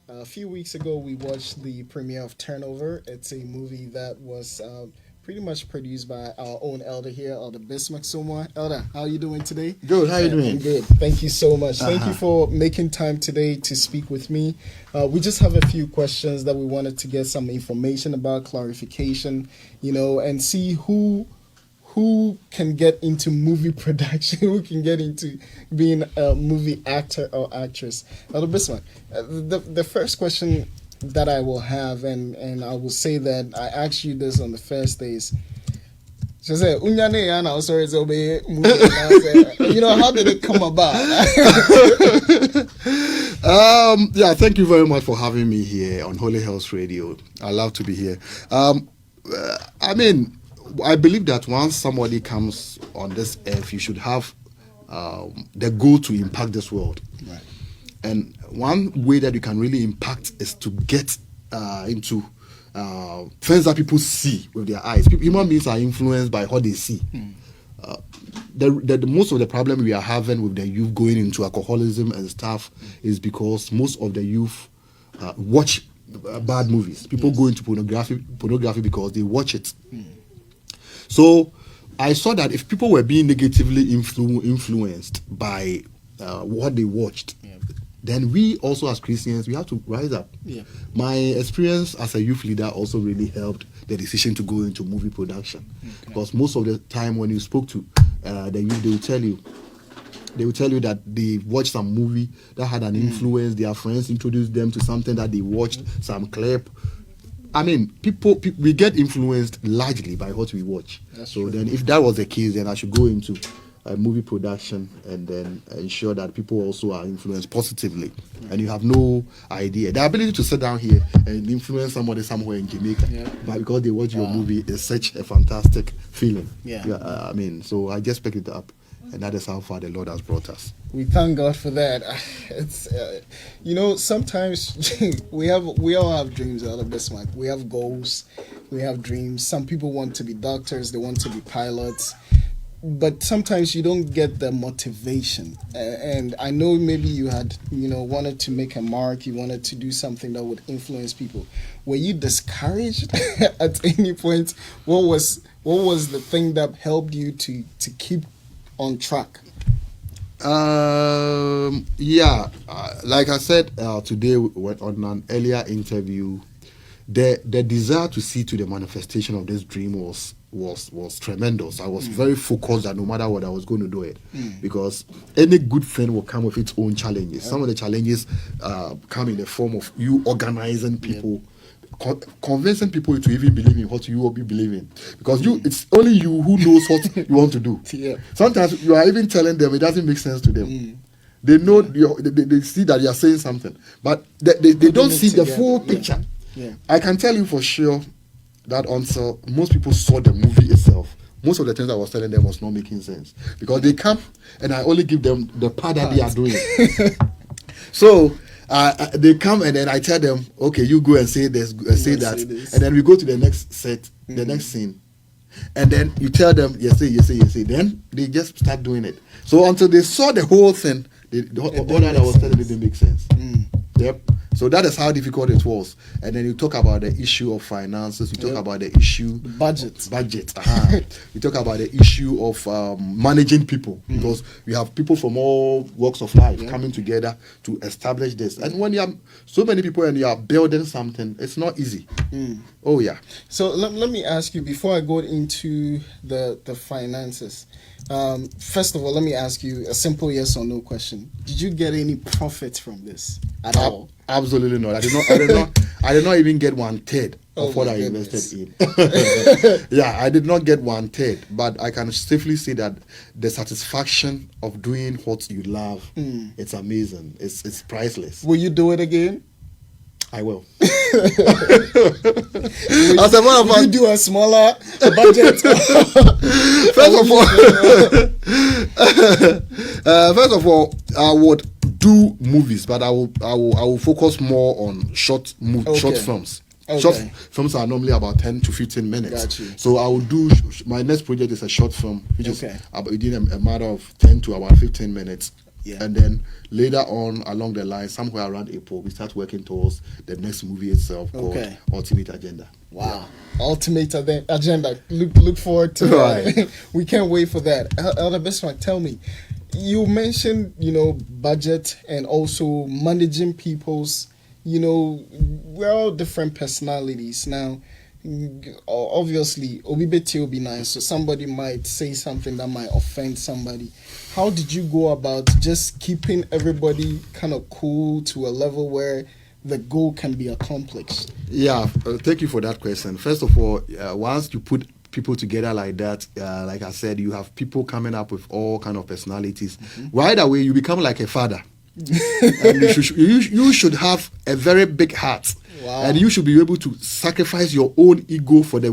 A few weeks ago, we watched the premiere of Turnover. It's a movie that was pretty much produced by our own elder here, Elder Bismark Somuah. Elder, how are you doing today? Good. How you doing? I'm good. Thank you so much. Thank you for making time today to speak with me. We just have a few questions that we wanted to get some information about, clarification, and see who can get into movie production, who can get into being a movie actor or actress. Elder Bismarck, the first question that I will have, and I will say that I asked you this on the first days. So say, "Unyane ya na sorry to be movie." How did it come about? Yeah, thank you very much for having me here on Holy House Radio. I love to be here. I believe that once somebody comes on this earth, you should have the goal to impact this world. Right. And one way that you can really impact is to get into things that people see with their eyes. Human beings are influenced by what they see. The most of the problem we are having with the youth going into alcoholism and stuff is because most of the youth watch bad movies. People go into pornography because they watch it. So I saw that if people were being negatively influenced by what they watched, then we also as Christians, we have to rise up. Yeah. My experience as a youth leader also really helped the decision to go into movie production. Okay. Because most of the time when you spoke to the youth, they will tell you that they watched some movie that had an influence. Their friends introduced them to something that they watched, some clip. I mean, we get influenced largely by what we watch. That's so true. Then if that was the case, then I should go into movie production and then ensure that people also are influenced positively. And you have no idea. The ability to sit down here and influence somebody somewhere in Jamaica, but because they watch your movie, is such a fantastic feeling. So I just picked it up. And that is how far the Lord has brought us. We thank God for that. It's sometimes we all have dreams out of this one. We have goals, we have dreams. Some people want to be doctors, they want to be pilots, but sometimes you don't get the motivation. And I know maybe you had wanted to make a mark, you wanted to do something that would influence people. Were you discouraged at any point? What was the thing that helped you to keep on track? Like I said today on an earlier interview, the desire to see to the manifestation of this dream was tremendous. I was very focused that no matter what I was going to do it, because any good thing will come with its own challenges. Some of the challenges come in the form of you organizing people, convincing people to even believe in what you will be believing, because it's only you who knows what you want to do. Sometimes you are even telling them, it doesn't make sense to them. They know they see that you are saying something, but they don't see the full picture. I can tell you for sure that until most people saw the movie itself, most of the things I was telling them was not making sense, because they come and I only give them the part that they are doing. So they come and then I tell them, okay, you go and say this, say that, and then we go to the next set, the next scene, and then you tell them, you say. Then they just start doing it. So until they saw the whole thing, all that I was telling them didn't make sense. Yep. So that is how difficult it was. And then you talk about the issue of finances. You talk about the issue budget. You talk about the issue of managing people, because we have people from all walks of life coming together to establish this. And when you have so many people and you are building something, it's not easy. Oh yeah. So let me ask you, before I go into the finances. First of all, let me ask you a simple yes or no question. Did you get any profit from this at all? Absolutely not. I did not even get 1/3 of what I invested in. I did not get 1/3, but I can safely say that the satisfaction of doing what you love, it's amazing. It's priceless. Will you do it again? I will. As a matter of fact, you do a smaller budget. First of all, I would do movies, but I will focus more on short films. Okay. Short films are normally about 10 to 15 minutes. Got you. So I will do, my next project is a short film, which is within a matter of 10 to about 15 minutes. Yeah. And then later on along the line, somewhere around April, we start working towards the next movie itself called Ultimate Agenda. Wow. Ultimate Agenda. Look forward to that. Right. We can't wait for that. Elder Bismark, tell me, you mentioned, budget and also managing people's, we're all different personalities. Now, obviously, Obibeti will be nice, so somebody might say something that might offend somebody. How did you go about just keeping everybody kind of cool to a level where the goal can be accomplished? Yeah, thank you for that question. First of all, once you put people together like that, like I said, you have people coming up with all kind of personalities. Right away, you become like a father. And you should have a very big heart. Wow. And you should be able to sacrifice your own ego for the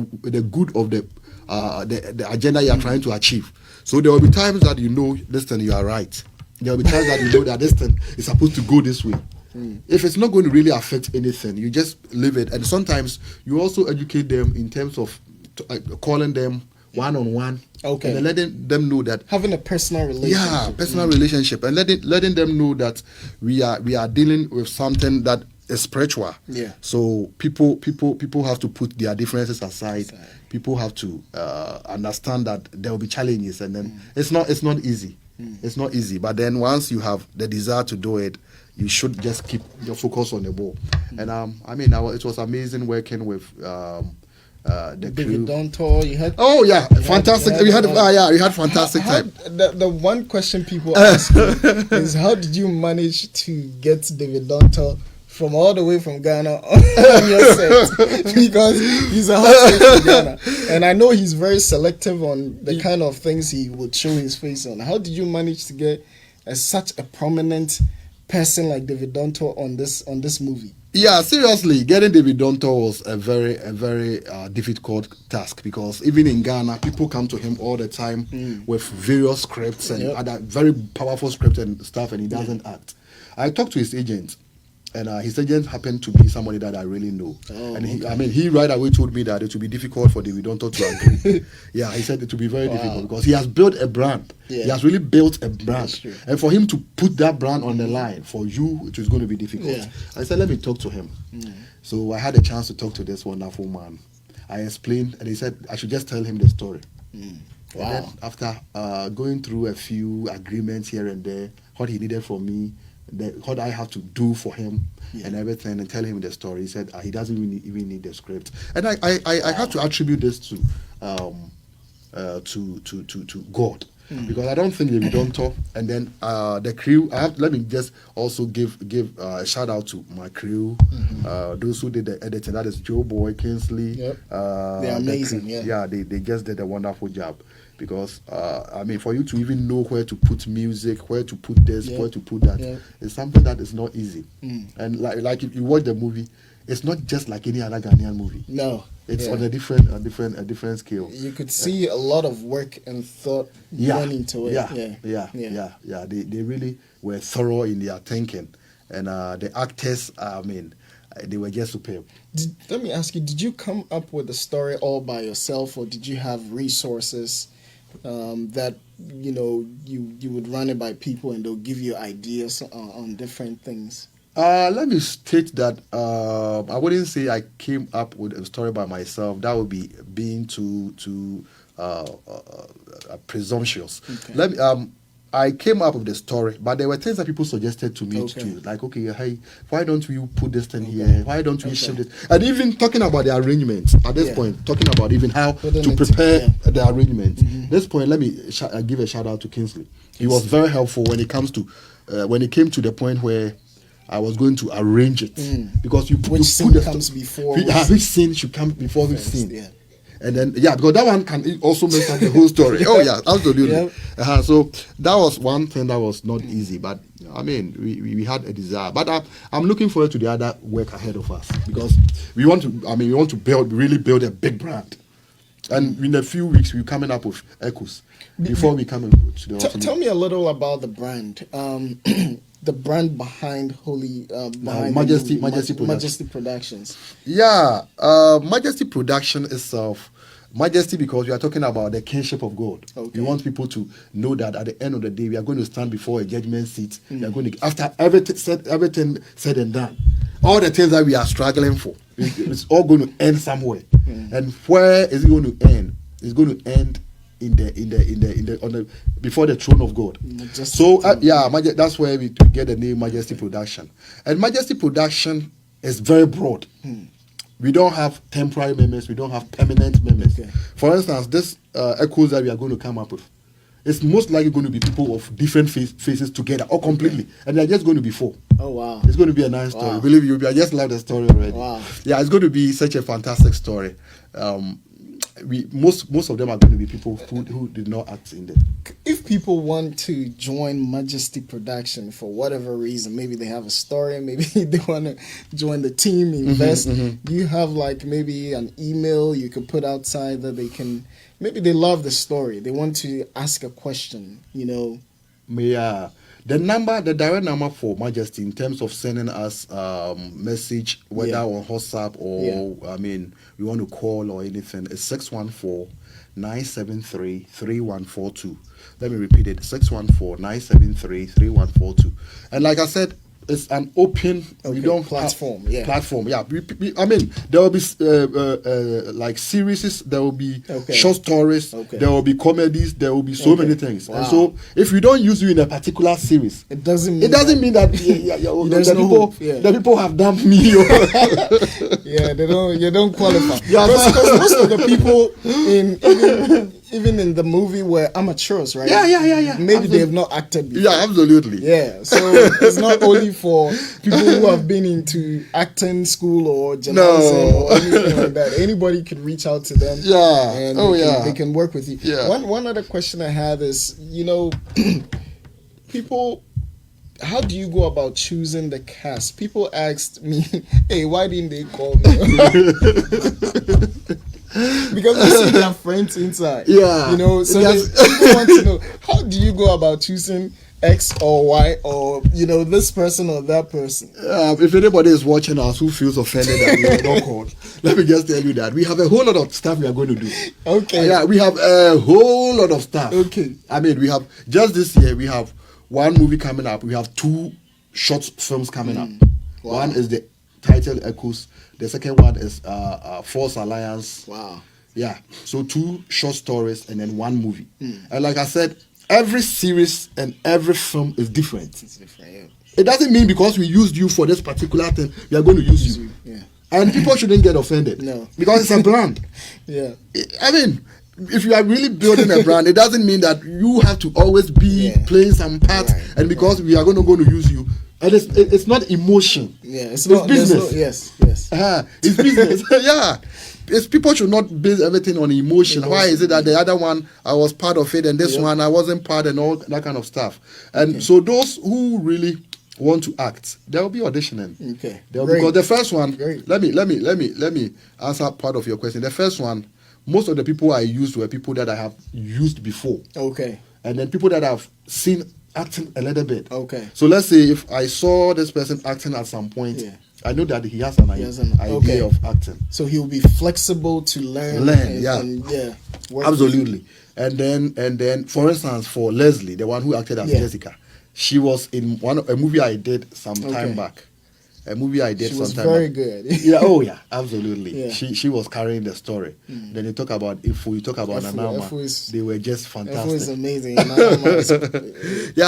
good of the agenda you are trying to achieve. So there will be times that this thing you are right. There will be times that that this thing is supposed to go this way. If it's not going to really affect anything, you just leave it. And sometimes you also educate them in terms of calling them one-on-one. Okay. And letting them know that having a personal relationship. Yeah, personal relationship, and letting them know that we are dealing with something that is spiritual. Yeah. So people have to put their differences aside. People have to understand that there will be challenges, and then it's not easy. It's not easy. But then once you have the desire to do it, you should just keep your focus on the ball. And it was amazing working with the David crew. Donto, you had. Oh yeah, fantastic. We had fantastic time. The one question people ask is, how did you manage to get David Donto from all the way from Ghana on your set? Because he's a hot face in Ghana, and I know he's very selective on the kind of things he would show his face on. How did you manage to get such a prominent person like David Donto on this movie? Yeah, seriously, getting David Donto was a very difficult task, because even in Ghana, people come to him all the time with various scripts and other very powerful scripts and stuff, and he doesn't act. I talked to his agent, and his agent happened to be somebody that I really know. He right away told me that it would be difficult for David Donto to agree. Yeah, he said it would be very difficult because he has built a brand. Yeah. He has really built a brand. And for him to put that brand on the line, for you, it was going to be difficult. Yeah. I said, let me talk to him. So I had a chance to talk to this wonderful man. I explained, and he said I should just tell him the story. Wow. And then after going through a few agreements here and there, what he needed from me, what I have to do for him and everything, and tell him the story. He said he doesn't even need the script, and I had to attribute this to God, because I don't think David Donto and then the crew. Let me just also give a shout out to my crew, those who did the editing. That is Joe Boy, Kingsley. Yep. They're amazing. They just did a wonderful job. Because for you to even know where to put music, where to put this, where to put that, it's something that is not easy. And like if you watch the movie, it's not just like any other Ghanaian movie. No, it's on a different scale. You could see a lot of work and thought gone into it. Yeah. They really were thorough in their thinking, and the actors, they were just superb. Let me ask you: did you come up with the story all by yourself, or did you have resources that you would run it by people and they'll give you ideas on different things? Let me state that I wouldn't say I came up with a story by myself. That would be being too presumptuous. Okay. I came up with the story, but there were things that people suggested to me to do. Like, hey, why don't you put this thing here? Why don't we shift it? And even talking about the arrangements at this point, talking about even how to prepare the arrangements. This point, let me give a shout out to Kingsley. He was very helpful when it came to the point where I was going to arrange it, because which scene comes before which scene should come before which scene. Yeah. And then, because that one can also mess up the whole story. Oh, yeah, absolutely. So that was one thing that was not easy. But, we had a desire. But I'm looking forward to the other work ahead of us, because we want to really build a big brand. And in a few weeks, we're coming up with echoes before we come into the Tell me a little about the brand. The brand behind Majesty Productions. Yeah, Majesty Production itself Majesty, because we are talking about the kingship of God. Okay. We want people to know that at the end of the day, we are going to stand before a judgment seat. We are going to, after everything said and done, all the things that we are struggling for, it's all going to end somewhere. And where is it going to end? It's going to end before the throne of God. So that's where we get the name Majesty Production. And Majesty Production is very broad. We don't have temporary members. We don't have permanent members. Okay. For instance, this echoes that we are going to come up with, it's most likely going to be people of different faces together or completely. Okay. And they're just going to be 4. Oh, wow. It's going to be a nice story. Believe you, I just love the story already. Wow. Yeah, it's going to be such a fantastic story. Most of them are going to be people who did not act in it. If people want to join Majesty Production for whatever reason, maybe they have a story, maybe they want to join the team, invest, do you have like maybe an email you could put outside that they can, maybe they love the story, they want to ask a question, you know? Yeah. The direct number for Majesty in terms of sending us message, whether on WhatsApp or we want to call or anything, is 614-973-3142. Let me repeat it: 614-973-3142. And like I said, it's an open platform. Platform. Yeah. There will be like series. There will be short stories. Okay. There will be comedies. There will be so many things. Wow. And so, if we don't use you in a particular series, it doesn't mean that the people have dumped me. You don't qualify. Because most of the people even in the movie were amateurs, right? Yeah. Maybe absolutely. they have not acted before. Yeah, absolutely. Yeah, so it's not only for people who have been into acting school or journalism or anything like that. Anybody could reach out to them. Yeah. And they can work with you. Yeah. One other question I had is, people, how do you go about choosing the cast? People asked me, hey, why didn't they call me? Because we see their friends inside. Yeah. So people want to know, how do you go about choosing X or Y or, this person or that person? If anybody is watching us who feels offended that we are not called, let me just tell you that we have a whole lot of stuff we are going to do. Okay. We have a whole lot of stuff. Okay. We have, just this year, we have one movie coming up. We have 2 short films coming up. Wow. One is the title Echoes. The second one is False Alliance. Wow. Yeah. So 2 short stories and then 1 movie. And like I said, every series and every film is different. It's different, yeah. It doesn't mean because we used you for this particular thing, we are going to use you. Yeah. And people shouldn't get offended. No. Because it's a brand. Yeah. If you are really building a brand, it doesn't mean that you have to always be playing some part. Right. And because we are going to use you. And it's not emotion. Yeah, it's business. Yes. It's business. Yeah. People should not base everything on emotion. Why is it that the other one, I was part of it, and this one, I wasn't part, and all that kind of stuff. And so those who really want to act, there will be auditioning. Okay. Because the first one, let me answer part of your question. The first one, most of the people I used were people that I have used before. Okay. And then people that I've seen acting a little bit. Okay. So let's say if I saw this person acting at some point, I know that he has an idea of acting. So he'll be flexible to learn. Absolutely. And then, for instance, for Leslie, the one who acted as Jessica, she was in a movie I did some time back. She was very good. Absolutely. Yeah. She was carrying the story. Then you talk about Nanama, they were just fantastic. It was amazing.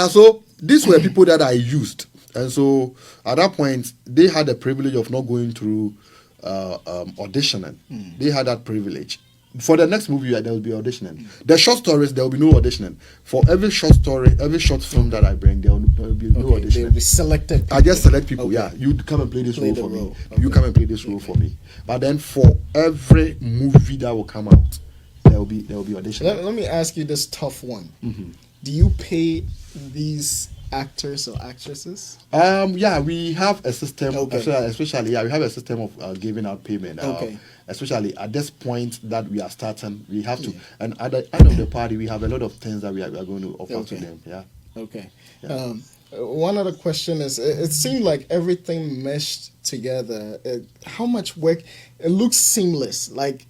So these were people that I used. And so at that point, they had the privilege of not going through auditioning. They had that privilege. For the next movie, there will be auditioning. The short stories, there will be no auditioning. For every short story, every short film that I bring, there will be no auditioning. They will be selected people. I just select people, You come and play this role for me. Okay. You come and play this role for me. But then for every movie that will come out, there will be auditioning. Let me ask you this tough one. Do you pay these actors or actresses? We have a system. Especially, we have a system of giving out payment. Especially at this point that we are starting, we have to. And at the end of the party, we have a lot of things that we are going to offer to them. One other question is: it seemed like everything meshed together. How much work? It looks seamless. Like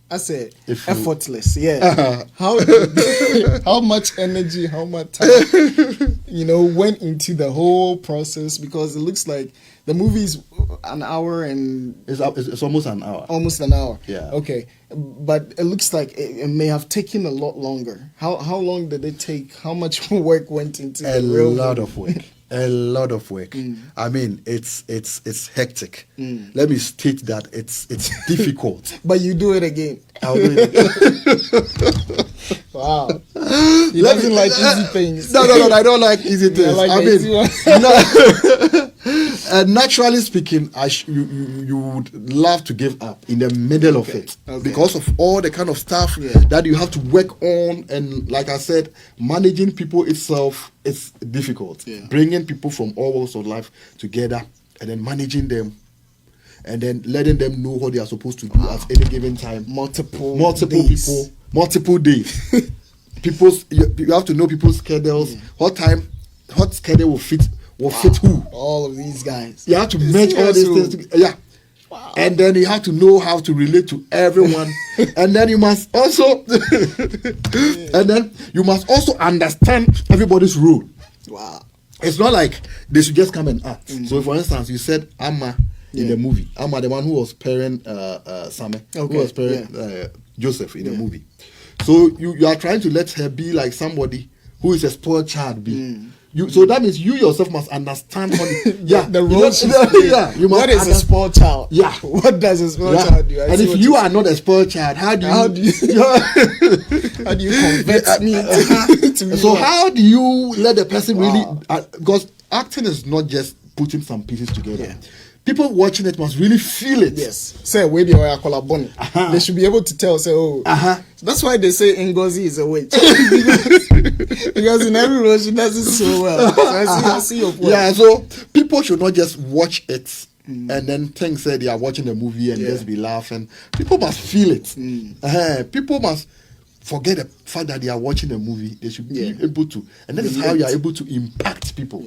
I said If you- effortless. Yeah. How much energy, how much time, went into the whole process, because it looks like the movie's an hour and It's almost an hour. almost an hour. Yeah. Okay, but it looks like it may have taken a lot longer. How long did it take? How much work went into A the real lot movie? of work. A lot of work. I mean, it's hectic. Let me state that it's difficult. But you do it again. I'll do it. Wow. He doesn't like easy things. No, I don't like easy things. like I the easy mean, one. naturally speaking, you would love to give up in the middle of it because of all the kind of stuff that you have to work on, and like I said, managing people itself is difficult. Bringing people from all walks of life together and then managing them, and then letting them know what they are supposed to do at any given time. Multiple days. People, multiple days. You have to know people's schedules. What schedule will fit who? All of these guys. You have to match all these things together. Yeah. Wow. And then you have to know how to relate to everyone. And then you must also understand everybody's role. Wow. It's not like they should just come and act. So for instance, you said Amma in the movie. Amma, the one who was pairing Same, who was pairing Joseph in the movie. So you are trying to let her be like somebody who is a spoiled child be. So that means you yourself must understand the role. You must what is a spoiled child? Yeah. What does a spoiled child do? And if you are not a spoiled child, how do you convert me to so how do you let the person really because acting is not just putting some pieces together. People watching it must really feel it. Yes. Say where the oil collaboni. They should be able to tell. Say that's why they say Ngozi is a witch. because in every role she does it so well. So I see your point. Yeah. So people should not just watch it and then think say they are watching the movie and just be laughing. People must feel it. People must forget the fact that they are watching a movie. They should be able to, and that is how you are able to impact people.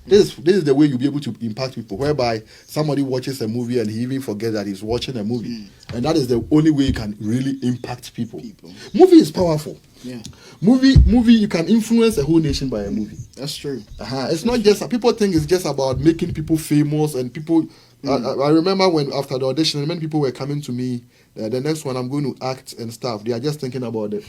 This is the way you'll be able to impact people, whereby somebody watches a movie and he even forgets that he's watching a movie. And that is the only way you can really impact people. Movie is powerful. Yeah. Movie, you can influence a whole nation by a movie. That's true. It's not just, people think it's just about making people famous and people, I remember when after the audition, many people were coming to me, the next one I'm going to act and stuff. They are just thinking about the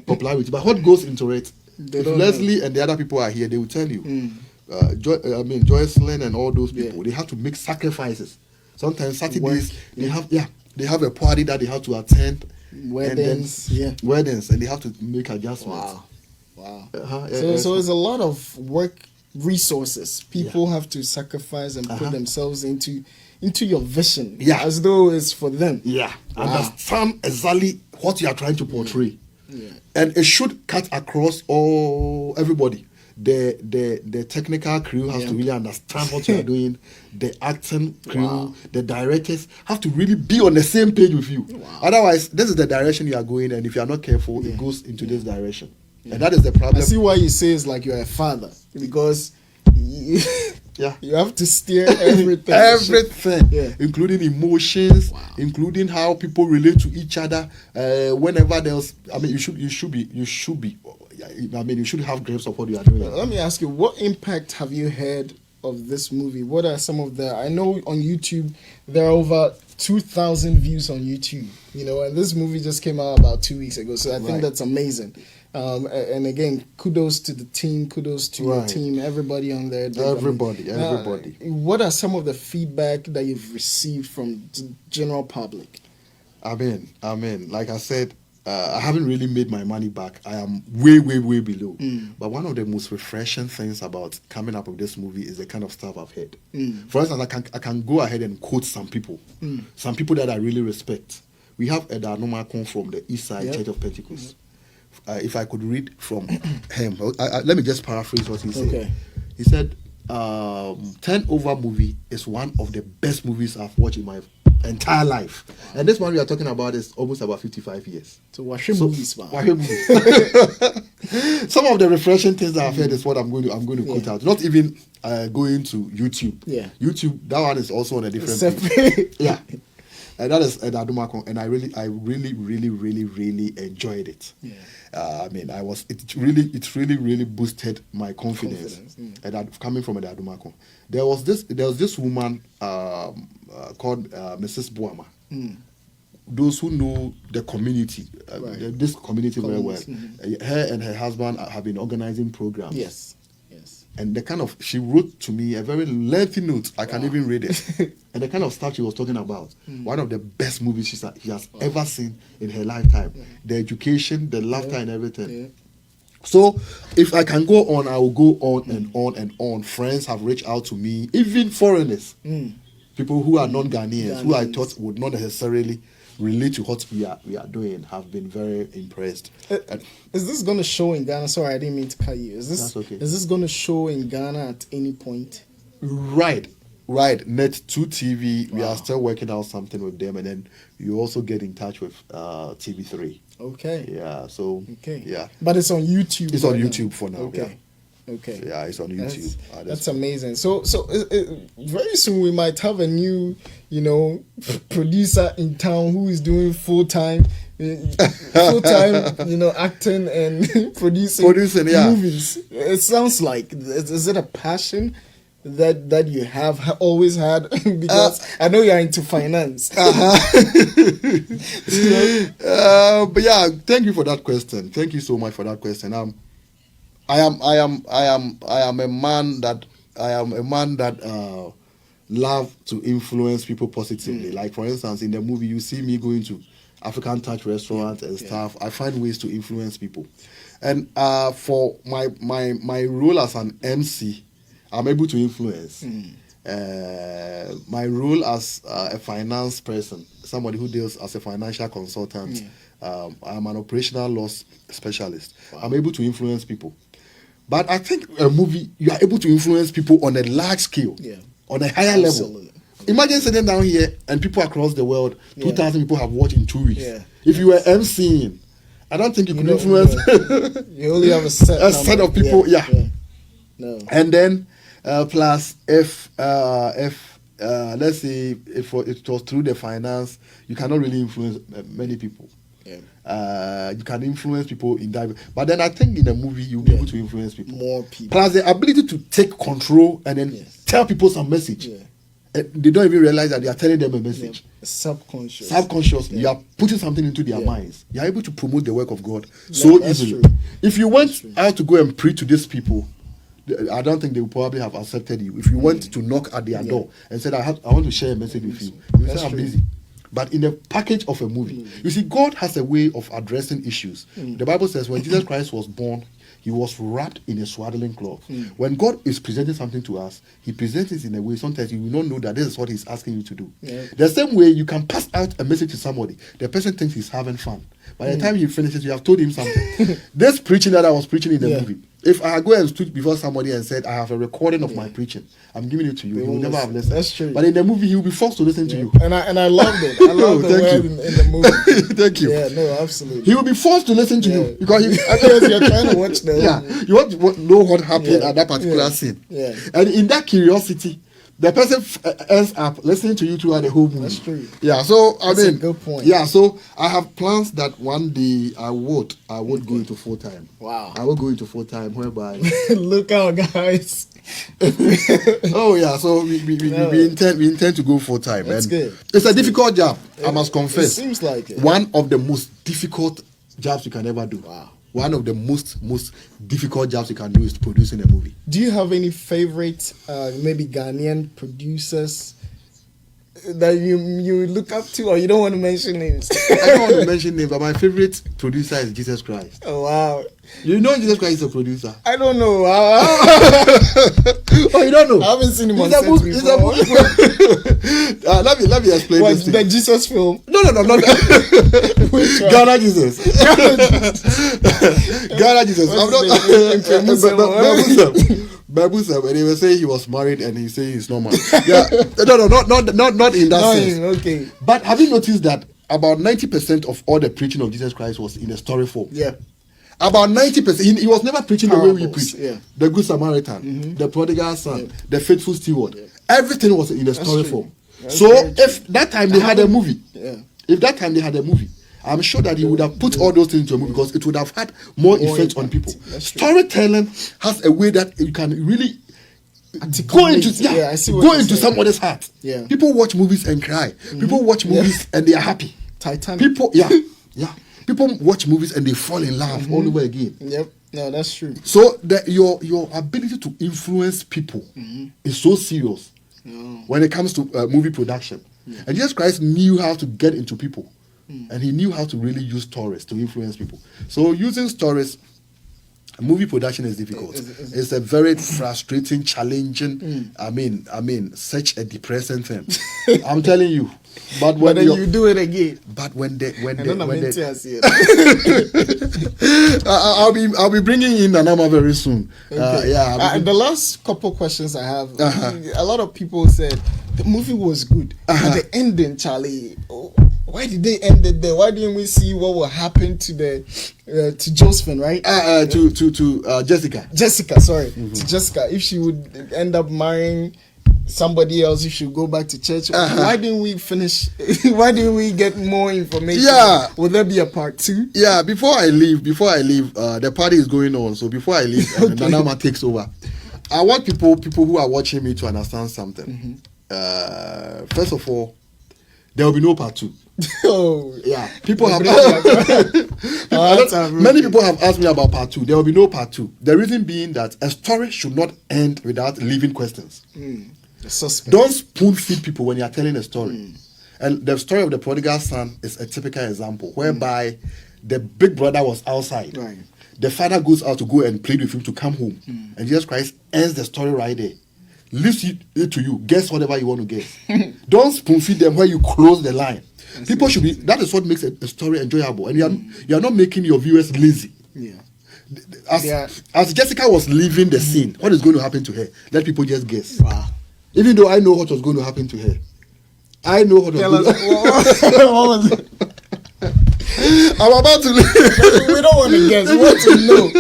popularity. But what goes into it, if Leslie and the other people are here, they will tell you. Joycelyn and all those people, they have to make sacrifices. Sometimes Saturdays they have a party that they have to attend, weddings, and they have to make adjustments. Wow. So it's a lot of work resources. People have to sacrifice and put themselves into your vision, as though it's for them. Understand exactly what you are trying to portray, and it should cut across everybody. The technical crew has to really understand what you are doing. The acting crew, the directors have to really be on the same page with you. Otherwise, this is the direction you are going, and if you are not careful, it goes into this direction. And that is the problem. I see why you say it's like you're a father, because you have to steer everything. Everything, including emotions, including how people relate to each other. Whenever there's, you should be. You should have grasp of what you are doing. Let me ask you, what impact have you had of this movie? What are some of I know on YouTube, there are over 2,000 views on YouTube, and this movie just came out about 2 weeks ago, so I think that's amazing. And again, kudos to the team, kudos to your team, everybody on there. Everybody. What are some of the feedback that you've received from the general public? Amen. Like I said, I haven't really made my money back. I am way below. But one of the most refreshing things about coming up with this movie is the kind of stuff I've heard. For instance, I can go ahead and quote some people that I really respect. We have Eda Nomakon from the East Side Church of Pentecost. If I could read from him, let me just paraphrase what he said. Okay. He said, 10 Over movie is one of the best movies I've watched in my entire life. And this one we are talking about is almost about 55 years. So movies, man. Some of the refreshing things that I've heard is what I'm going to quote out. Not even going to YouTube. Yeah. YouTube, that one is also on a different page. And that is Adumakong, and I really enjoyed it. Yeah. I mean, it really boosted my confidence. And coming from Adumakong, there was this woman called Mrs. Buama. Those who know the community, this community very well, her and her husband have been organizing programs. Yes. And she wrote to me a very lengthy note. I can even read it. And the kind of stuff she was talking about, one of the best movies she has ever seen in her lifetime. The education, the laughter and everything. Yeah. So if I can go on, I will go on and on and on. Friends have reached out to me, even foreigners, people who are non-Ghanaians, who I thought would not necessarily relate to what we are doing, have been very impressed. Is this going to show in Ghana? Sorry, I didn't mean to cut you. That's okay. Is this going to show in Ghana at any point? Right. Net 2 TV, we are still working out something with them, and then you also get in touch with TV3. Okay. Yeah. So. Okay. Yeah. But it's on YouTube. It's on YouTube for now. Okay. Yeah. Okay. Yeah, it's on YouTube. That's amazing. So very soon we might have a new, producer in town who is doing full-time, acting and producing movies. It sounds like, is it a passion that you have always had? Because I know you're into finance. But yeah, thank you for that question. Thank you so much for that question. I am a man that love to influence people positively. Like for instance, in the movie, you see me going to African Touch restaurants and stuff. I find ways to influence people, and for my role as an MC, I'm able to influence. My role as a finance person, somebody who deals as a financial consultant, I'm an operational loss specialist. Wow. I'm able to influence people. But I think a movie, you are able to influence people on a large scale, on a higher level. Imagine sitting down here and people across the world, 2,000 people have watched in 2 weeks. Yeah. If you were MCing, I don't think you could influence. You only have a set of people. Yeah. No. And then plus if let's say if it was through the finance, you cannot really influence many people. You can influence people in that, but then I think in a movie you'll be able to influence people, more people. Plus the ability to take control and then tell people some message. They don't even realize that they are telling them a message. Subconscious. You are putting something into their minds. You are able to promote the work of God so easily. True. If you went out to go and preach to these people, I don't think they would probably have accepted you. If you went to knock at their door and said, I want to share a message with you, you would say, I'm busy. But in the package of a movie, you see, God has a way of addressing issues. The Bible says when Jesus Christ was born, he was wrapped in a swaddling cloth. When God is presenting something to us, he presents it in a way sometimes you will not know that this is what he's asking you to do. The same way you can pass out a message to somebody, the person thinks he's having fun. By the time he finishes, you have told him something. This preaching that I was preaching in the movie, if I go and stood before somebody and said, I have a recording of my preaching, I'm giving it to you, he will never have listened. That's true. But in the movie, he will be forced to listen to you. And I loved it. I loved the word in the movie. Thank you. Yeah, no, absolutely. He will be forced to listen to you because you're trying to watch the you want to know what happened at that particular scene. And in that curiosity, the person ends up listening to you throughout the whole movie. That's true. Yeah, so That's a good point. Yeah, so I have plans that one day I would go into full time. Wow. I will go into full time whereby look out, guys. Oh yeah, so we intend to go full time. That's good. It's a difficult job, I must confess. It seems like it. One of the most difficult jobs you can ever do. Wow. One of the most difficult jobs you can do is producing a movie. Do you have any favorite, maybe Ghanaian producers that you look up to, or you don't want to mention names? I don't want to mention names, but my favorite producer is Jesus Christ. Oh wow! You know Jesus Christ is a producer. I don't know. Oh, you don't know? I haven't seen him on set before. Let me explain this thing. The Jesus film? No, not Ghana Jesus. Ghana Jesus. I'm not. Babusa, when he was saying he was married and he saying he's not married. Yeah, not in that sense. Okay. But have you noticed that about 90% of all the preaching of Jesus Christ was in a story form? Yeah. About 90%. He was never preaching Parables, the way we preach. Yeah. The Good Samaritan, the prodigal son, the faithful steward. Everything was in a story form. So if that time they had a movie, Yeah. If that time they had a movie, I'm sure that he would have put all those things into a movie because it would have had more effect on people. Storytelling has a way that you can really go into somebody's heart. Yeah. People watch movies and cry. People watch movies and they are happy. Titanic. People, people watch movies and they fall in love all over again. Yep. No, that's true. So your ability to influence people is so serious when it comes to movie production. Yeah. And Jesus Christ knew how to get into people, and he knew how to really use stories to influence people. So using stories, movie production is difficult. It's a very frustrating, challenging. I mean, such a depressing thing. I'm telling you. But when then you do it again. But when they I'll be bringing in Anama very soon. Okay. The last couple questions I have. A lot of people said the movie was good, but the ending, Charlie. Why did they end it there? Why didn't we see what will happen to to Josephine, right? To Jessica. Jessica, sorry, to Jessica. If she would end up marrying somebody else, if she would go back to church. Why didn't we finish? Why didn't we get more information? Yeah. Will there be a part 2? Yeah. Before I leave, the party is going on. So before I leave, Nanama takes over. I want people who are watching me to understand something. First of all, there will be no part 2. Oh yeah, people have many people have asked me about part 2. There will be no part 2. The reason being that a story should not end without leaving questions. Don't spoon feed people when you are telling a story. And the story of the prodigal son is a typical example whereby the big brother was outside. Right. The father goes out to go and plead with him to come home, and Jesus Christ ends the story right there. Leaves it to you. Guess whatever you want to guess. Don't spoon feed them where you close the line. People should be. That is what makes a story enjoyable, and you are not making your viewers lazy. Yeah. As Jessica was leaving the scene, what is going to happen to her? Let people just guess. Wow. Even though I know what was going to happen to her, I know what was going to happen. What was it? I'm about to. We don't want to guess. We want to know.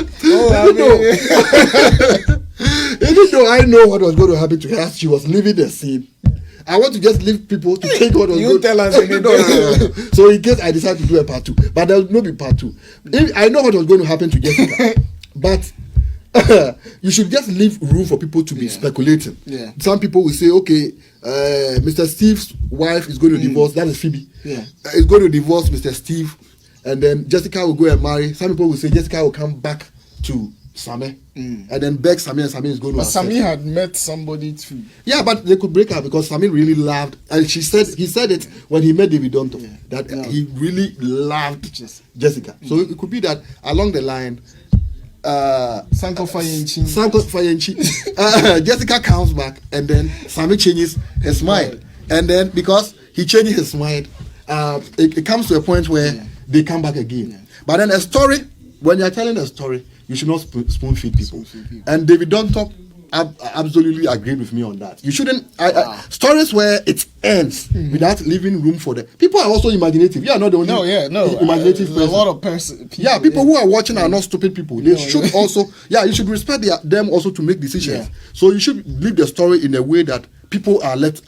Even though I know what was going to happen to her as she was leaving the scene, I want to just leave people to take what was going to happen. Tell us again. No. So in case I decide to do a part 2, but there will not be part 2. I know what was going to happen to Jessica, but you should just leave room for people to be speculating. Yeah. Some people will say, okay, Mr. Steve's wife is going to divorce. That is Phoebe. Yeah. Is going to divorce Mr. Steve, and then Jessica will go and marry. Some people will say Jessica will come back to Sameh, and then beg Sameh, and Sameh is going to. But Sameh had met somebody too. Yeah, but they could break up because Sameh really loved, and he said it when he met David Donto that he really loved Jessica. So it could be that along the line, Sanko Fayenchi, Jessica comes back, and then Sameh changes his mind, and then because he changes his mind, it comes to a point where they come back again. Yeah. But then a story, when you are telling a story, you should not spoon feed people. And David Donto absolutely agreed with me on that. You shouldn't stories where it ends without leaving room for them. People are also imaginative. You are not the only imaginative person. A lot of people. Yeah, people who are watching are not stupid people. They should also you should respect them also to make decisions. Yeah. So you should leave the story in a way that people are left.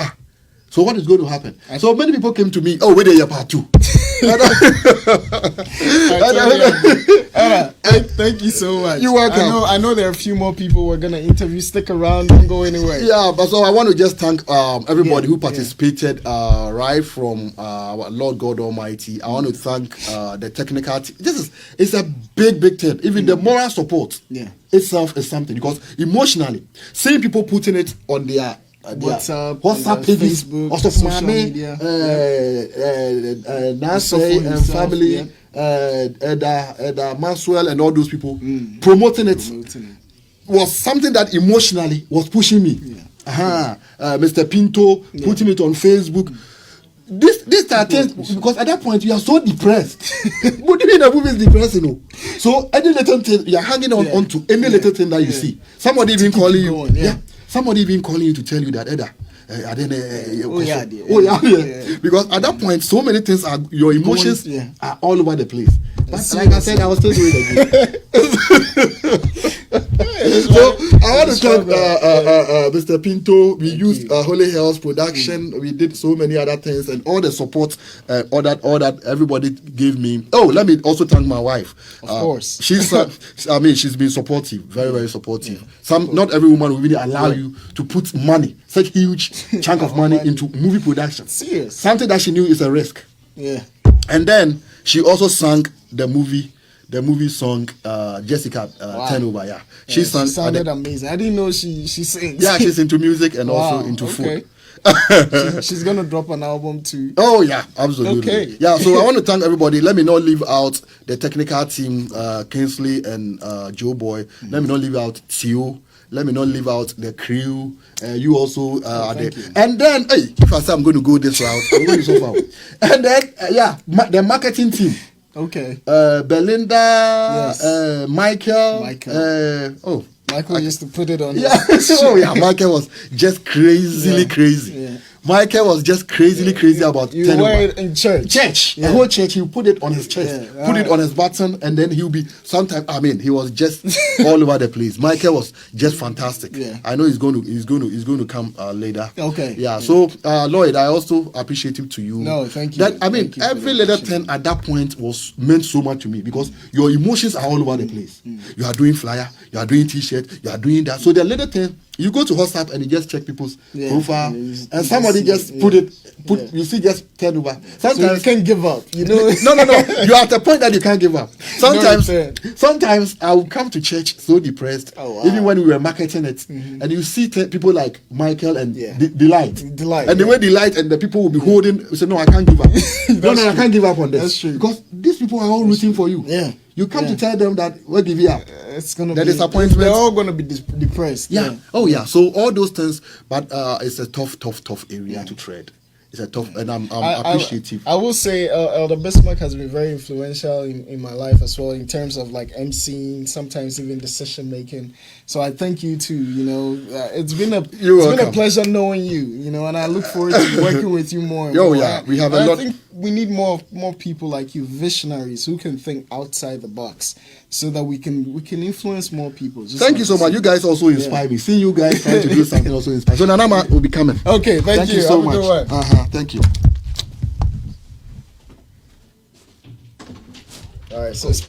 So what is going to happen? So many people came to me. Oh, wait, there part 2. Thank you so much. You're welcome. I know there are a few more people we're gonna interview. Stick around, don't go anywhere. Yeah, but so I want to just thank everybody who participated right from our Lord God Almighty. I want to thank the technical team. It's a big thing. Even the moral support itself is something, because emotionally, seeing people putting it on their WhatsApp pages, Facebook, also social media, Nancy and family, Maxwell and all those people promoting it was something that emotionally was pushing me. Mr. Pinto putting it on Facebook. This are things, because at that point you are so depressed. What do you mean a movie is depressing? So any little thing you are hanging on to any little thing that you see. Somebody even calling you. Somebody even calling you to tell you that because at that point so many things are, your emotions are all over the place. But like I said, I was still doing it again. So I want to thank Mr. Pinto. We used Holy Hills Production. We did so many other things and all the support, all that everybody gave me. Oh, let me also thank my wife. Of course, she's she's been supportive, very supportive. Not every woman will really allow you to put money, such huge chunk of money into movie production. Serious, something that she knew is a risk. Yeah, and then she also sang the movie song Jessica Turnover. Yeah, she sounded amazing. I didn't know she sings. Yeah, she's into music and also into food. She's gonna drop an album too. Oh yeah, absolutely. Okay. Yeah, so I want to thank everybody. Let me not leave out the technical team, Kingsley and Joe Boy. Let me not leave out Tio. Let me not leave out the crew. You also are there. And then, if I say I'm going to go this route, I'm going so far. And then, the marketing team. Okay. Belinda, yes. Michael. Michael used to put it on. Yeah. Michael was just crazily crazy. Yeah. Michael was just crazily crazy about you wear it in church. The whole church, he'll put it on his chest, put it on his button, and then he'll be he was just all over the place. Michael was just fantastic. Yeah. I know he's going to come later. Okay. Yeah. So Lloyd, I also appreciate him to you. No, thank you. Every little thing at that point meant so much to me because your emotions are all over the place. You are doing flyer, you are doing t-shirt, you are doing that. So the little thing, you go to WhatsApp and you just check people's profile, and somebody just you see just turn over. Sometimes so you can't give up, you know. No. You're at the point that you can't give up. Sometimes I will come to church so depressed, even when we were marketing it, and you see people like Michael and Delight, and the way Delight and the people will be holding. Say, no, I can't give up. No, I can't give up on this. That's true. Because these people are all rooting for you. Yeah. You come to tell them that we'll give you up. It's gonna the be disappointment. They're all gonna be depressed. Yeah. Oh yeah. So all those things, but it's a tough area to tread. It's a tough, and I'm appreciative. I will say, Elder Bismark has been very influential in my life as well in terms of like emceeing, sometimes even decision making. So I thank you too. You know, it's been a pleasure knowing you. You know, and I look forward to working with you more. We have a lot. I think we need more people like you, visionaries who can think outside the box, so that we can influence more people. Thank you so much. You guys also inspire me. See you guys trying to do something also inspire. So Nanama will be coming. Okay, thank you so much. Thank you. All right, so it's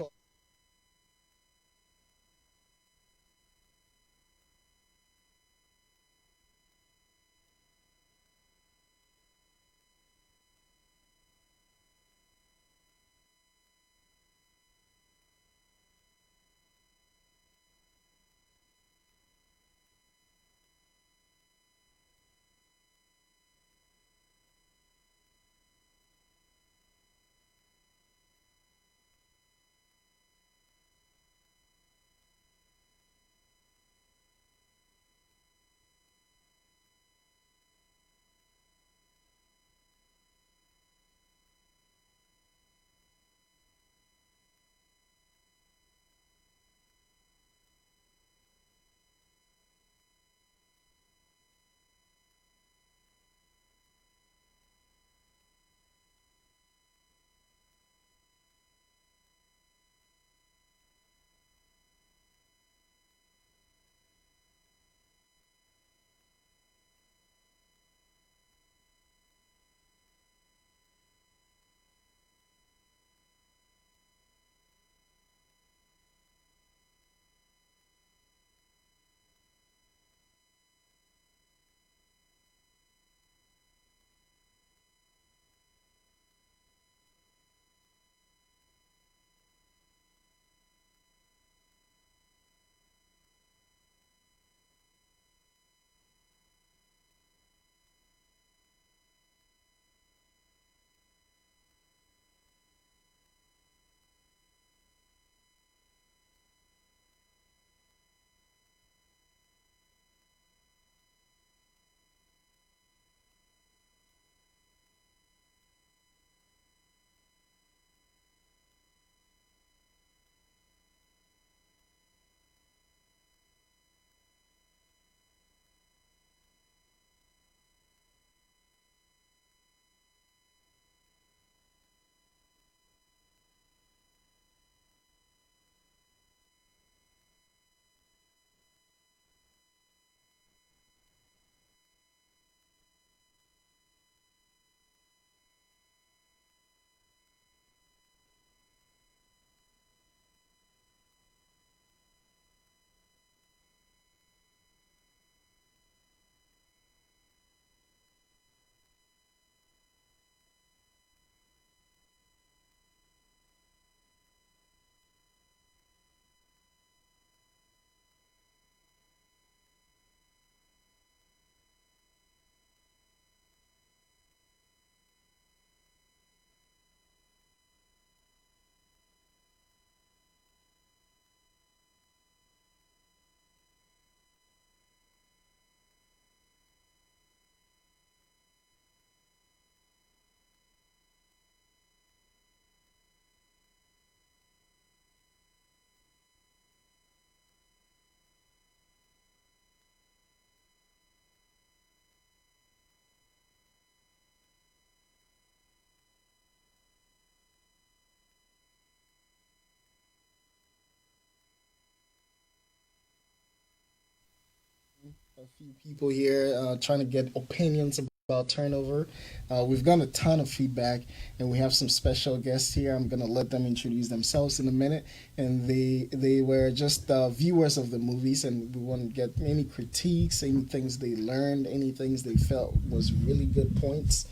a few people here trying to get opinions about turnover. We've gotten a ton of feedback, and we have some special guests here. I'm gonna let them introduce themselves in a minute, and they were just viewers of the movies, and we want to get any critiques, any things they learned, any things they felt was really good points,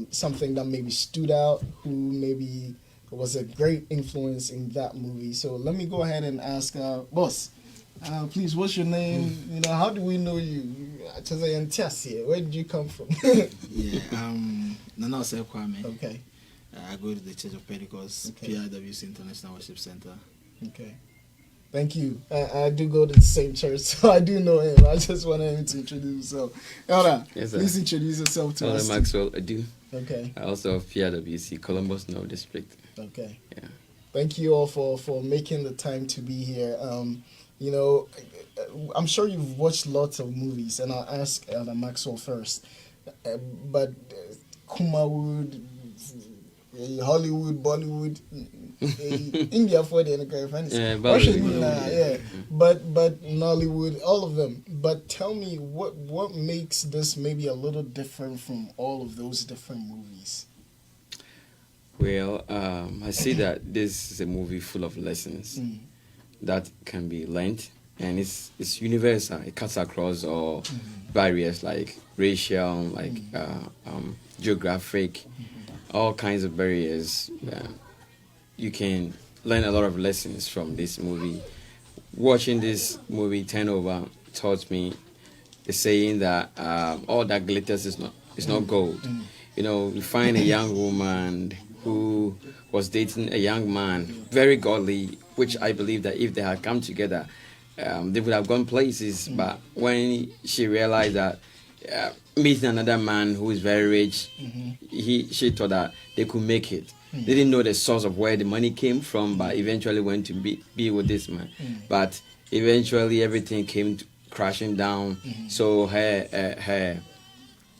something that maybe stood out, who maybe was a great influence in that movie. So let me go ahead and ask boss. Please, what's your name? You know, how do we know you? Where did you come from? Yeah, Nana Kwame. Okay. I go to the Church of Pentecost, Okay. PIWC International Worship Center. Okay. Thank you. I do go to the same church, so I do know him. I just wanted him to introduce himself. Elder, Yes, sir. please introduce yourself to Elder us. Maxwell Adu. Okay. I also of PIWC, Columbus North District. Okay. Yeah. Thank you all for making the time to be here. You know, I'm sure you've watched lots of movies, and I'll ask Elder Maxwell first. But Kumawood, Hollywood, Bollywood, India for the Yeah, yeah. But Nollywood, all of them. But tell me what makes this maybe a little different from all of those different movies? Well, I see that this is a movie full of lessons that can be learned, and it's universal. It cuts across all barriers like racial, like geographic, all kinds of barriers. You can learn a lot of lessons from this movie. Watching this movie Turnover taught me the saying that all that glitters is not gold. You know, you find a young woman who was dating a young man, very godly, which I believe that if they had come together, they would have gone places. But when she realized that meeting another man who is very rich, she thought that they could make it. They didn't know the source of where the money came from, but eventually went to be with this man. But eventually everything came crashing down. So her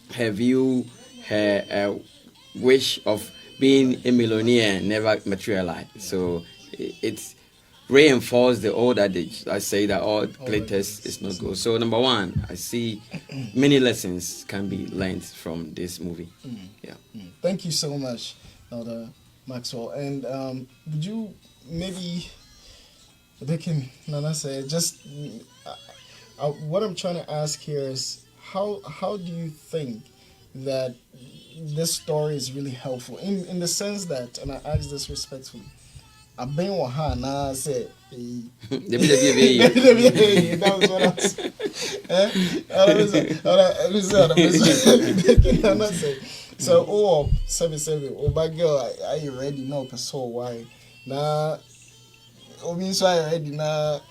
view, her wish of being a millionaire never materialized. So it's reinforced the old adage. I say that all glitters is not gold. So number one, I see many lessons can be learned from this movie. Yeah. Thank you so much, Elder Maxwell. And would you maybe, Nana say, just what I'm trying to ask here is how do you think that this story is really helpful in the sense that, and I ask this respectfully, I've been with her now. I said, that was what I said. So, 77. Oh, my girl, are you ready? No, so why? Now, so I already now.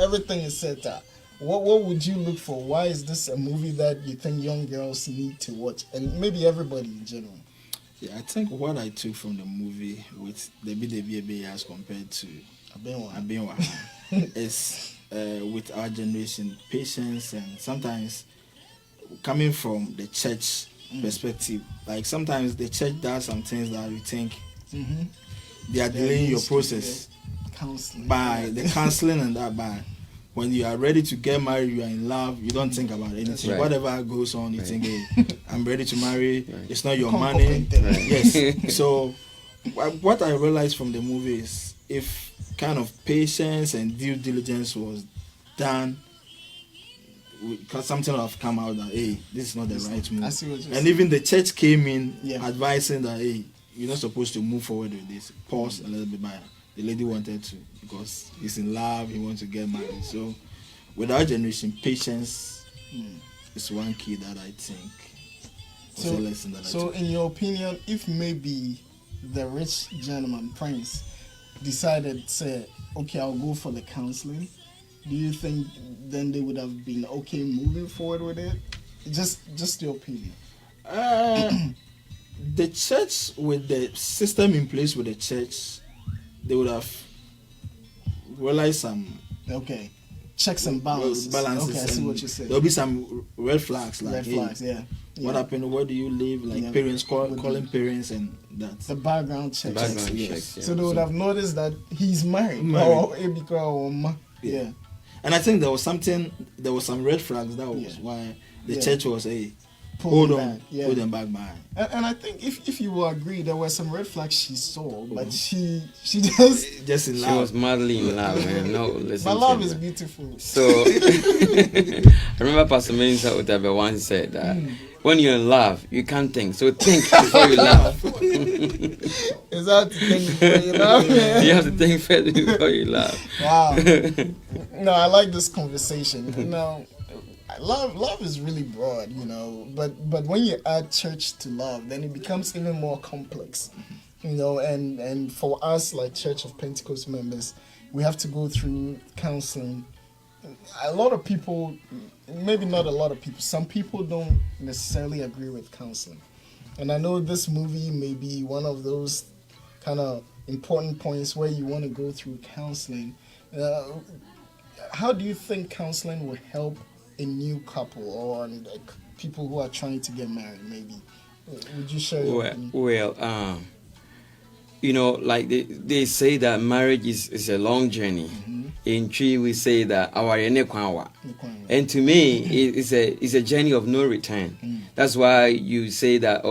Everything is set up. What would you look for? Why is this a movie that you think young girls need to watch, and maybe everybody in general? Yeah, I think what I took from the movie with the BDBA as compared to Abenwa is with our generation, patience, and sometimes coming from the church perspective. Like sometimes the church does some things that we think they are delaying your process by the counseling and that. But when you are ready to get married, you are in love, you don't think about anything. Right. Whatever goes on, you think, hey, I'm ready to marry. Right. It's not your money. Yes. So what I realized from the movie is if kind of patience and due diligence was done, because something will have come out that, hey, this is not the right move. I see what you're And even the church came in advising that, hey, you're not supposed to move forward with this. Pause a little bit, but the lady wanted to because he's in love, he wants to get married. So with our generation, patience is one key that I think was a lesson that I took. In your opinion, if maybe the rich gentleman, Prince, decided, say, okay, I'll go for the counseling, do you think then they would have been okay moving forward with it? Just your opinion. The church, with the system in place with the church, they would have realized some checks and balances. Okay, I see what you say. There'll be some red flags, like yeah. What happened? Where do you live? Like parents calling parents and that. The background checks. Checks, yeah. So they would have noticed that he's married. Or yeah. And I think there was some red flags. That was why the church was Hold them back behind. And I think if you will agree, there were some red flags she saw, but she just in she love. was madly in love, man. No, listen. But love is beautiful. So I remember Pastor Mensa Utabe once said that when you're in love, you can't think. So think before you love. Is that to think before you love? You have to think first before you love. Wow. No, I like this conversation. You know, love is really broad, you know, but when you add church to love, then it becomes even more complex, you know, and for us, like Church of Pentecost members, we have to go through counseling. A lot of people, maybe not a lot of people, some people don't necessarily agree with counseling. And I know this movie may be one of those kind of important points where you want to go through counseling. How do you think counseling will help a new couple or people who are trying to get married, maybe? Would you share your opinion? Well, you know, like they say that marriage is a long journey. In Tree, we say that our and to me, it's a journey of no return. That's why you say that,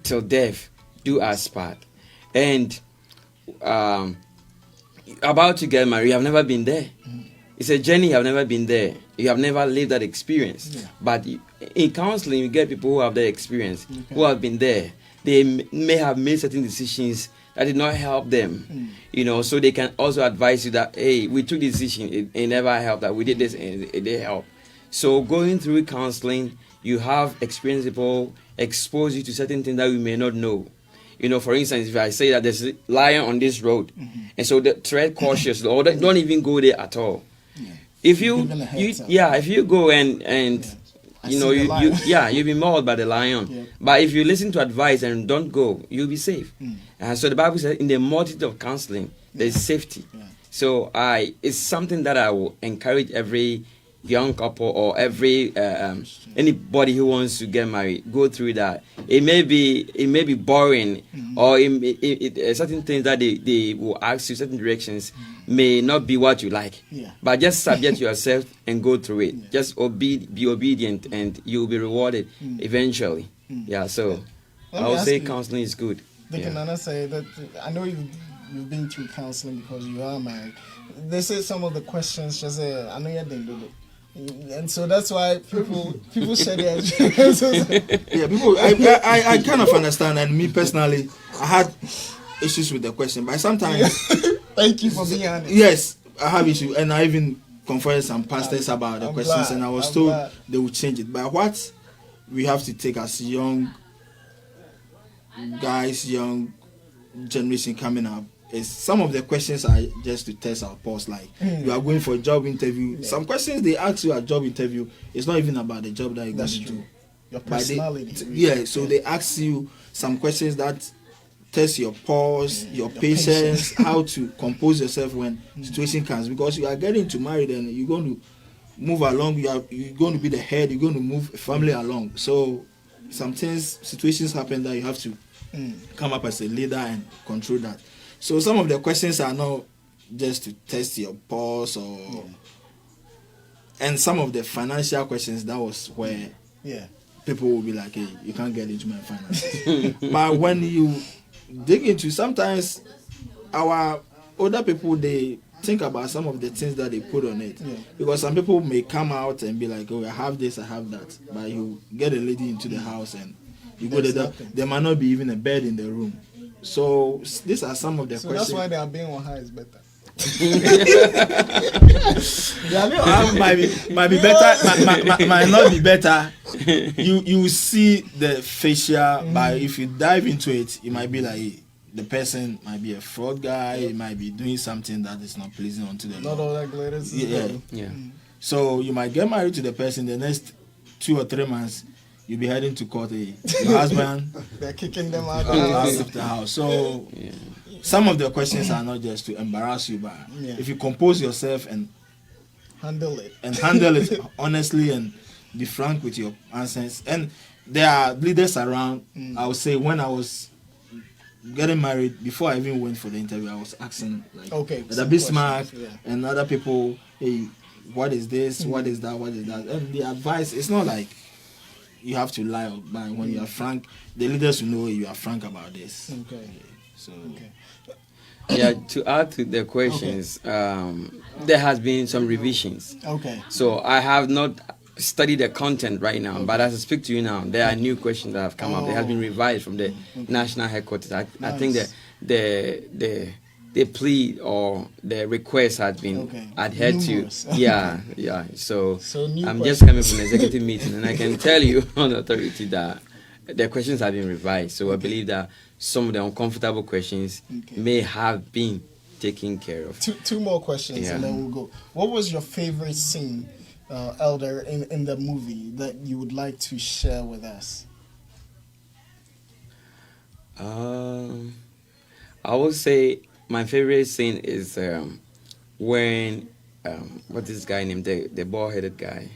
till death do us part. And about to get married, you have never been there. It's a journey, you have never been there. You have never lived that experience. Yeah. But in counseling, you get people who have that experience, who have been there. They may have made certain decisions that did not help them, you know, so they can also advise you that, hey, we took this decision, it never helped, that we did this and it did help. So going through counseling, you have experienced people expose you to certain things that we may not know. You know, for instance, if I say that there's a lion on this road, and so tread cautious, or don't even go there at all. Yeah. If if you go and you know, you'll be mauled by the lion. Yeah. But if you listen to advice and don't go, you'll be safe. So the Bible says in the multitude of counseling, there's safety. Yeah. So it's something that I will encourage every young couple or every anybody who wants to get married, go through that. It may be boring, or certain things that they will ask you, certain directions may not be what you like. Yeah. But just subject yourself and go through it. Yeah. Just be obedient, and you'll be rewarded eventually. Yeah. So I would say counseling is good. Can I say that I know you've been through counseling because you are married. They say some of the questions just say, I know you didn't do it. And so that's why people share their experiences. Yeah, people. I kind of understand, and me personally, I had issues with the question, but sometimes. Thank you for being honest. Yes, I have issues, and I even confronted some pastors about the questions, and I was told they would change it. But what we have to take as young guys, young generation coming up, is some of the questions are just to test our pulse. Like you are going for a job interview. Yeah. Some questions they ask you at job interview, it's not even about the job that you're going to do. Your personality. So they ask you some questions that test your pulse, your patience, how to compose yourself when situation comes. Because you are getting to marry, and you're going to move along. You're going to be the head. You're going to move a family along. So sometimes situations happen that you have to come up as a leader and control that. So some of the questions are not just to test your pulse, and some of the financial questions, that was where people will be like, hey, you can't get into my finances. But when you dig into, sometimes our older people, they think about some of the things that they put on it. Yeah. Because some people may come out and be like, oh, I have this, I have that. But you get a lady into the house and you go there, there might not be even a bed in the room. So these are some of the questions. That's why they are being on high is better. might be better, might not be better. You see the facial, but if you dive into it, it might be like the person might be a fraud guy. He might be doing something that is not pleasing unto the Lord. Not all that glitters. Yeah. So you might get married to the person. The next 2 or 3 months, you'll be heading to court. Your husband, they're kicking them out of the house. So some of the questions are not just to embarrass you, but if you compose yourself and handle it honestly and be frank with your answers. And there are leaders around. I would say when I was getting married, before I even went for the interview, I was asking the Bismark and other people, hey, what is this? What is that? What is that? And the advice, it's not like you have to lie, but when you are frank, the leaders will know you are frank about this. Okay. So. Okay. Yeah, to add to the questions, there has been some revisions. Okay. So I have not studied the content right now, but as I speak to you now, there are new questions that have come up. They have been revised from the national headquarters. I think that the plea or the request has been adhered Numerous. to. Yeah. So new I'm questions. just coming from an executive meeting, and I can tell you on authority that the questions have been revised. So I believe that some of the uncomfortable questions may have been taken care of. Two more questions, and then we'll go. What was your favorite scene, Elder, in the movie that you would like to share with us? I would say my favorite scene is when what's this guy named, the bald-headed guy?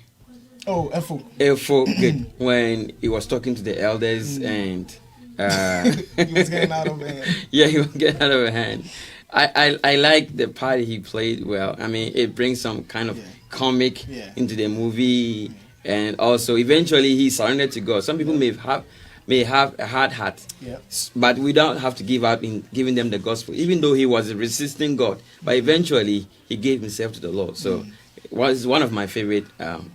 Oh, Efo. Good. When he was talking to the elders and he was getting out of hand. Yeah, he was getting out of hand. I like the part he played well. I mean, it brings some kind of comic into the movie, and also eventually he surrendered to God. Some people may have a hard heart, but we don't have to give up in giving them the gospel, even though he was resisting God. But eventually he gave himself to the Lord. So it was one of my favorite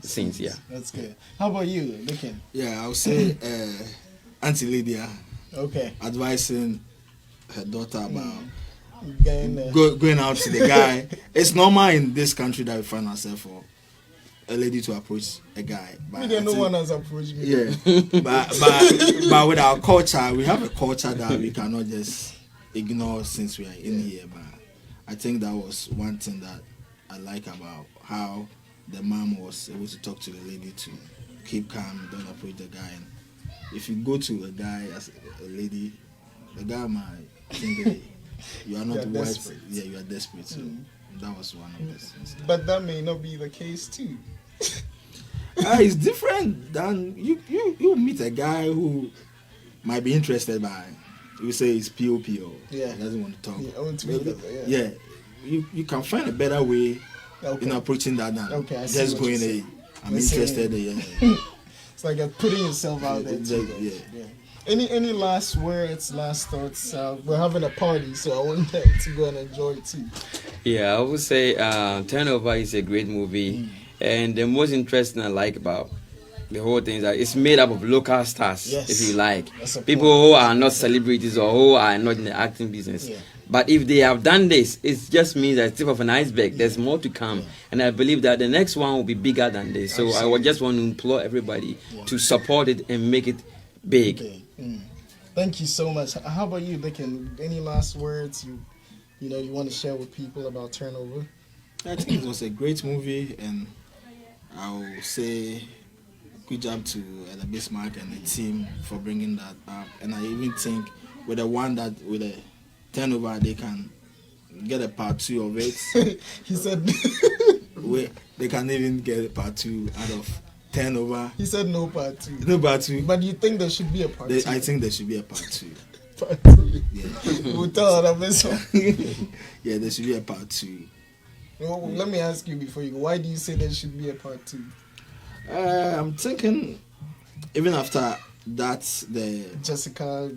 scenes. Yeah, that's good. How about you, Lincoln? Yeah, I would say Auntie Lydia. Okay. Advising her daughter about going out to the guy. It's normal in this country that we find ourselves for a lady to approach a guy. But no one has approached me. Yeah, but with our culture, we have a culture that we cannot just ignore since we are in here. But I think that was one thing that I like about how the mom was able to talk to the lady to keep calm, don't approach the guy. And if you go to a guy as a lady, the guy might think that you are not worth. Yeah, you are desperate. So that was one of the things. But that may not be the case too. It's different than you meet a guy who might be interested by. You say he's POP or doesn't want to talk. You can find a better way in approaching that than just going. I'm interested. It's like putting yourself out there. Any last words, last thoughts? We're having a party, so I want them to go and enjoy it too. Yeah, I would say Turnover is a great movie, and the most interesting I like about the whole thing is that it's made up of local stars, if you like. People who are not celebrities or who are not in the acting business. Yeah. But if they have done this, it just means that it's tip of an iceberg. There's more to come. And I believe that the next one will be bigger than this. So I would just want to implore everybody to support it and make it big. Thank you so much. How about you, Lincoln? Any last words you want to share with people about Turnover? I think it was a great movie, and I will say good job to the Bismark and the team for bringing that up. And I even think with the Turnover, they can get a part 2 of it. He said they can even get a part 2 out of Turnover. He said no part 2. No part 2. But you think there should be a part 2? I think there should be a part 2. Part 2. Yeah. We'll tell her that. Yeah, there should be a part 2. Well, let me ask you before you go. Why do you say there should be a part 2? I'm thinking even after that's the Jessica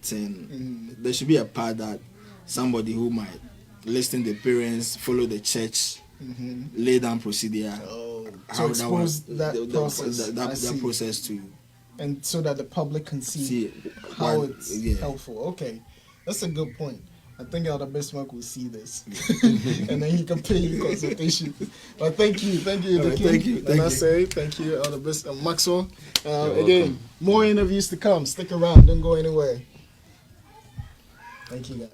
thing, there should be a part that somebody who might listen to the parents, follow the church, lay down procedure, to expose that process to, and so that the public can see how it's helpful. Okay, that's a good point. I think Elder Bismark will see this, and then he can pay you consultation. But thank you, thank you. And I say thank you, Elder Bismark. Maxwell. Again, more interviews to come. Stick around. Don't go anywhere. Thank you, guys.